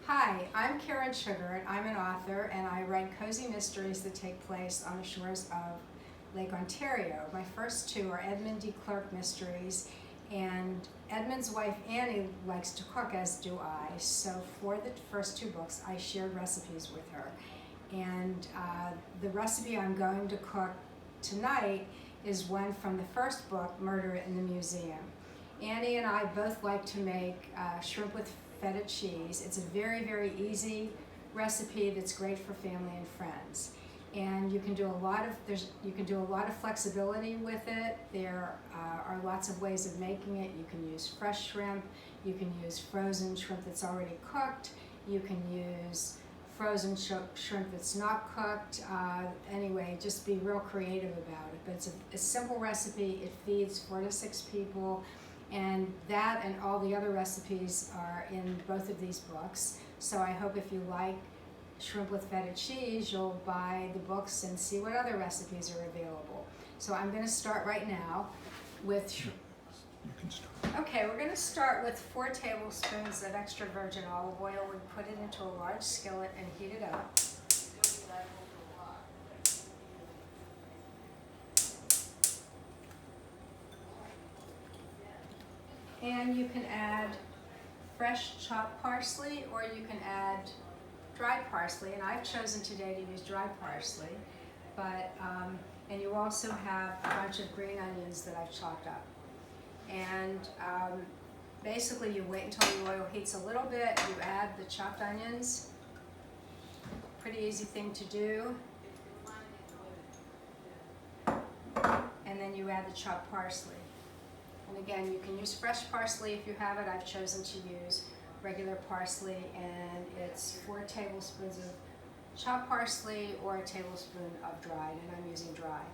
Hi, I'm Karen Shughart. I'm an author and I write cozy mysteries that take place on the shores of Lake Ontario. My first two are Edmund D. Clerk mysteries, and Edmund's wife Annie likes to cook, as do I. So for the first two books, I shared recipes with her. And the recipe I'm going to cook tonight is one from the first book, Murder in the Museum. Annie and I both like to make shrimp with feta cheese. It's a very, very easy recipe that's great for family and friends. And you can do a lot of flexibility with it. There are lots of ways of making it. You can use fresh shrimp. You can use frozen shrimp that's already cooked. You can use frozen shrimp that's not cooked. Anyway, just be real creative about it. But it's a simple recipe. It feeds 4 to 6 people. And that and all the other recipes are in both of these books. So I hope if you like shrimp with feta cheese, you'll buy the books and see what other recipes are available. So I'm going to start right now with shrimp. You can start. Okay, we're going to start with 4 tablespoons of extra virgin olive oil. We put it into a large skillet and heat it up. And you can add fresh chopped parsley, or you can add dried parsley, and I've chosen today to use dried parsley. But and you also have a bunch of green onions that I've chopped up. And basically you wait until the oil heats a little bit, you add the chopped onions. Pretty easy thing to do. And then you add the chopped parsley. And again, you can use fresh parsley if you have it. I've chosen to use regular parsley, and it's 4 tablespoons of chopped parsley or a tablespoon of dried, and I'm using dried.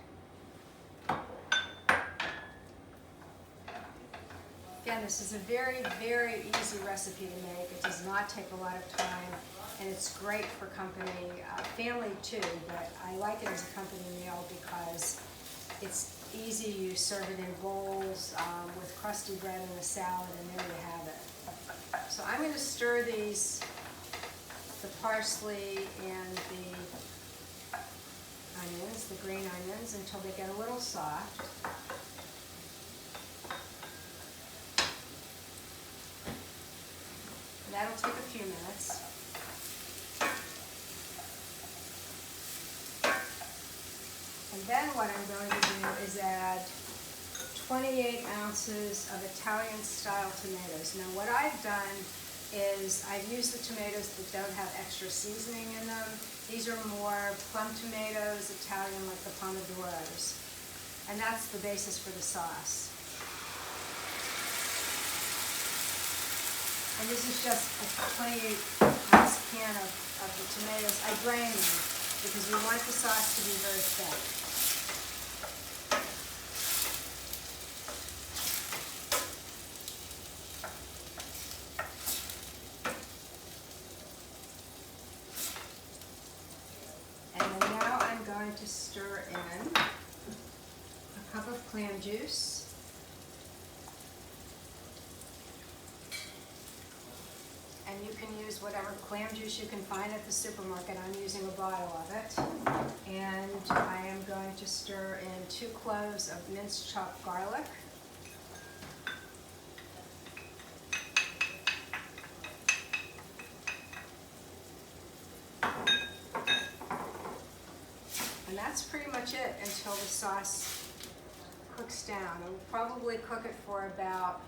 Again, this is a very, very easy recipe to make. It does not take a lot of time, and it's great for company, family too, but I like it as a company meal because it's easy. You serve it in bowls with crusty bread and a salad, and there you have it. So I'm going to stir the parsley and the onions, the green onions, until they get a little soft. And that'll take a few minutes. And then what I'm going to do is add 28 ounces of Italian-style tomatoes. Now what I've done is I've used the tomatoes that don't have extra seasoning in them. These are more plum tomatoes, Italian, like the pomodoros. And that's the basis for the sauce. And this is just a 28-ounce can of the tomatoes. I drain them because we want the sauce to be very thick. To stir in a cup of clam juice, and you can use whatever clam juice you can find at the supermarket. I'm using a bottle of it, and I am going to stir in 2 cloves of minced chopped garlic, and that's pretty much it until the sauce cooks down. We'll probably cook it for about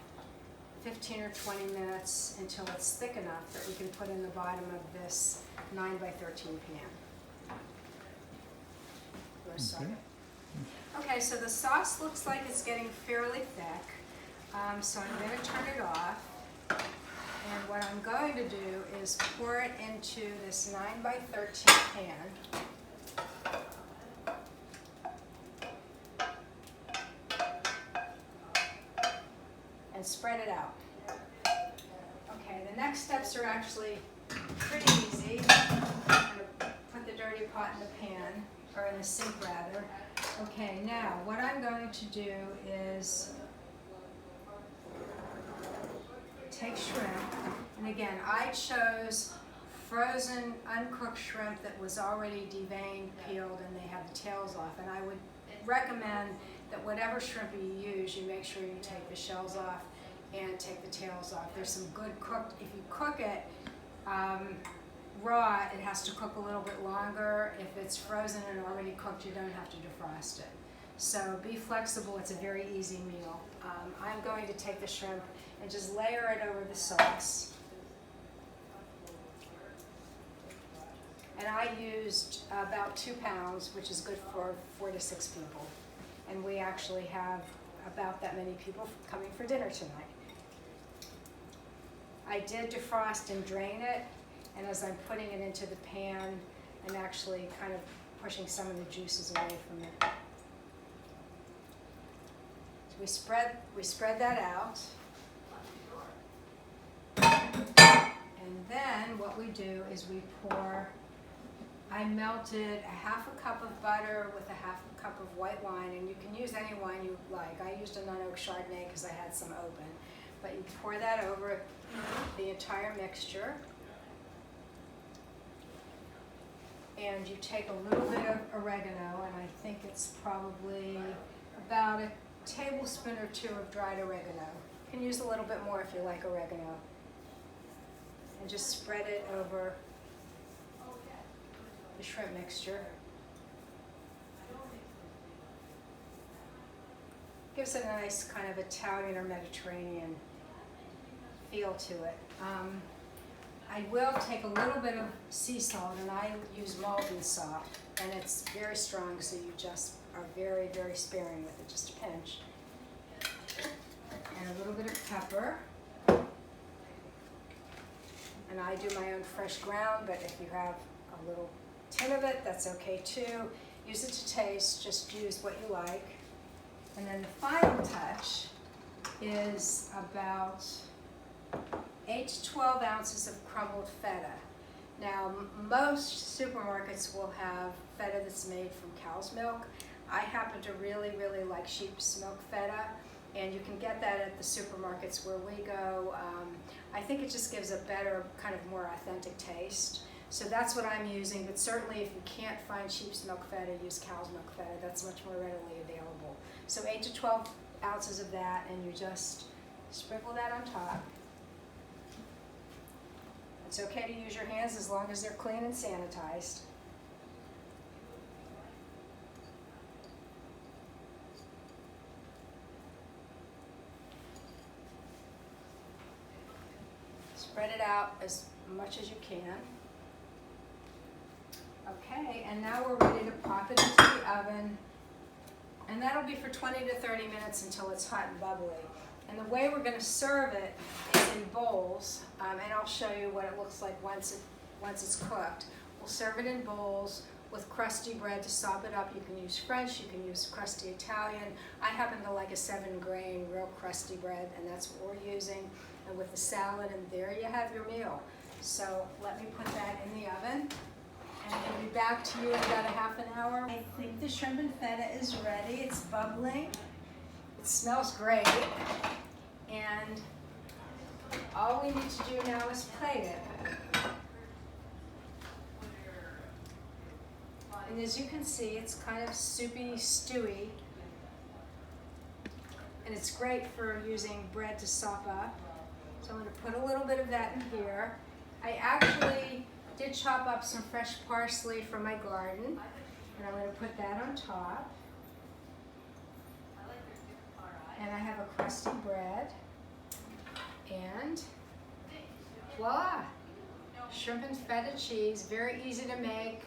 15 or 20 minutes until it's thick enough that we can put in the bottom of this 9 by 13 pan. Okay, so the sauce looks like it's getting fairly thick, so I'm going to turn it off. And what I'm going to do is pour it into this 9 by 13 pan. And spread it out. Okay, the next steps are actually pretty easy. I'm going to put the dirty pot in the pan, or in the sink rather. Okay, now what I'm going to do is take shrimp, and again, I chose frozen, uncooked shrimp that was already deveined, peeled, and they have the tails off. And I would recommend that whatever shrimp you use, you make sure you take the shells off and take the tails off. There's some good cooked, if you cook it raw, it has to cook a little bit longer. If it's frozen and already cooked, you don't have to defrost it. So be flexible, it's a very easy meal. I'm going to take the shrimp and just layer it over the sauce. And I used about 2 pounds, which is good for 4 to 6 people. And we actually have about that many people coming for dinner tonight. I did defrost and drain it, and as I'm putting it into the pan, I'm actually kind of pushing some of the juices away from it. So we spread that out. And then what we do is we pour, I melted a half a cup of butter with a half a cup of white wine, and you can use any wine you like. I used a non-oak Chardonnay because I had some open. But you pour that over the entire mixture. And you take a little bit of oregano, and I think it's probably about a tablespoon or 2 of dried oregano. You can use a little bit more if you like oregano. And just spread it over the shrimp mixture. Gives it a nice kind of Italian or Mediterranean feel to it. I will take a little bit of sea salt, and I use Malton salt, and it's very strong, so you just are very, very sparing with it, just a pinch. And a little bit of pepper. And I do my own fresh ground, but if you have a little tin of it, that's okay too. Use it to taste, just use what you like. And then the final touch is about 8 to 12 ounces of crumbled feta. Now, most supermarkets will have feta that's made from cow's milk. I happen to really, really like sheep's milk feta, and you can get that at the supermarkets where we go. I think it just gives a better, kind of more authentic taste. So that's what I'm using, but certainly if you can't find sheep's milk feta, use cow's milk feta. That's much more readily available. So 8 to 12 ounces of that, and you just sprinkle that on top. It's okay to use your hands as long as they're clean and sanitized. Spread it out as much as you can. Okay, and now we're ready to pop it into the oven. And that'll be for 20 to 30 minutes until it's hot and bubbly. And the way we're going to serve it is in bowls, and I'll show you what it looks like once it's cooked. We'll serve it in bowls with crusty bread to sop it up. You can use French, you can use crusty Italian. I happen to like a 7-grain, real crusty bread, and that's what we're using. And with the salad, and there you have your meal. So let me put that in the oven, and I'll be back to you in about a half an hour. I think the shrimp and feta is ready. It's bubbling. It smells great. And all we need to do now is plate it. And as you can see, it's kind of soupy, stewy. And it's great for using bread to sop up. So I'm going to put a little bit of that in here. I actually did chop up some fresh parsley from my garden, and I'm going to put that on top. And I have a crusty bread, and voila! Shrimp and feta cheese, very easy to make.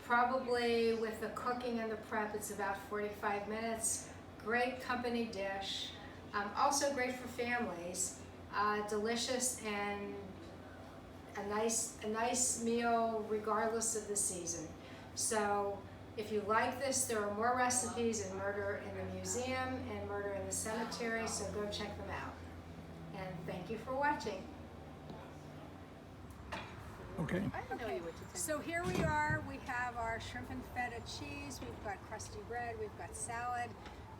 Probably with the cooking and the prep, it's about 45 minutes. Great company dish. Also great for families. Delicious and a nice meal regardless of the season. So if you like this, there are more recipes in Murder in the Museum and Murder in the Cemetery, so go check them out. And thank you for watching. Okay. Okay, so here we are. We have our shrimp and feta cheese, we've got crusty bread, we've got salad,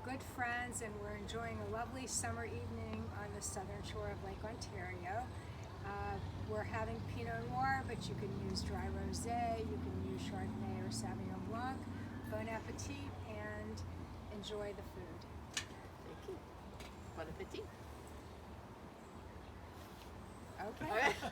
good friends, and we're enjoying a lovely summer evening on the southern shore of Lake Ontario. We're having Pinot Noir, but you can use dry rosé, you can use Chardonnay or Sauvignon Blanc. Bon appetit and enjoy the food. Thank you. Bon appetit. Okay.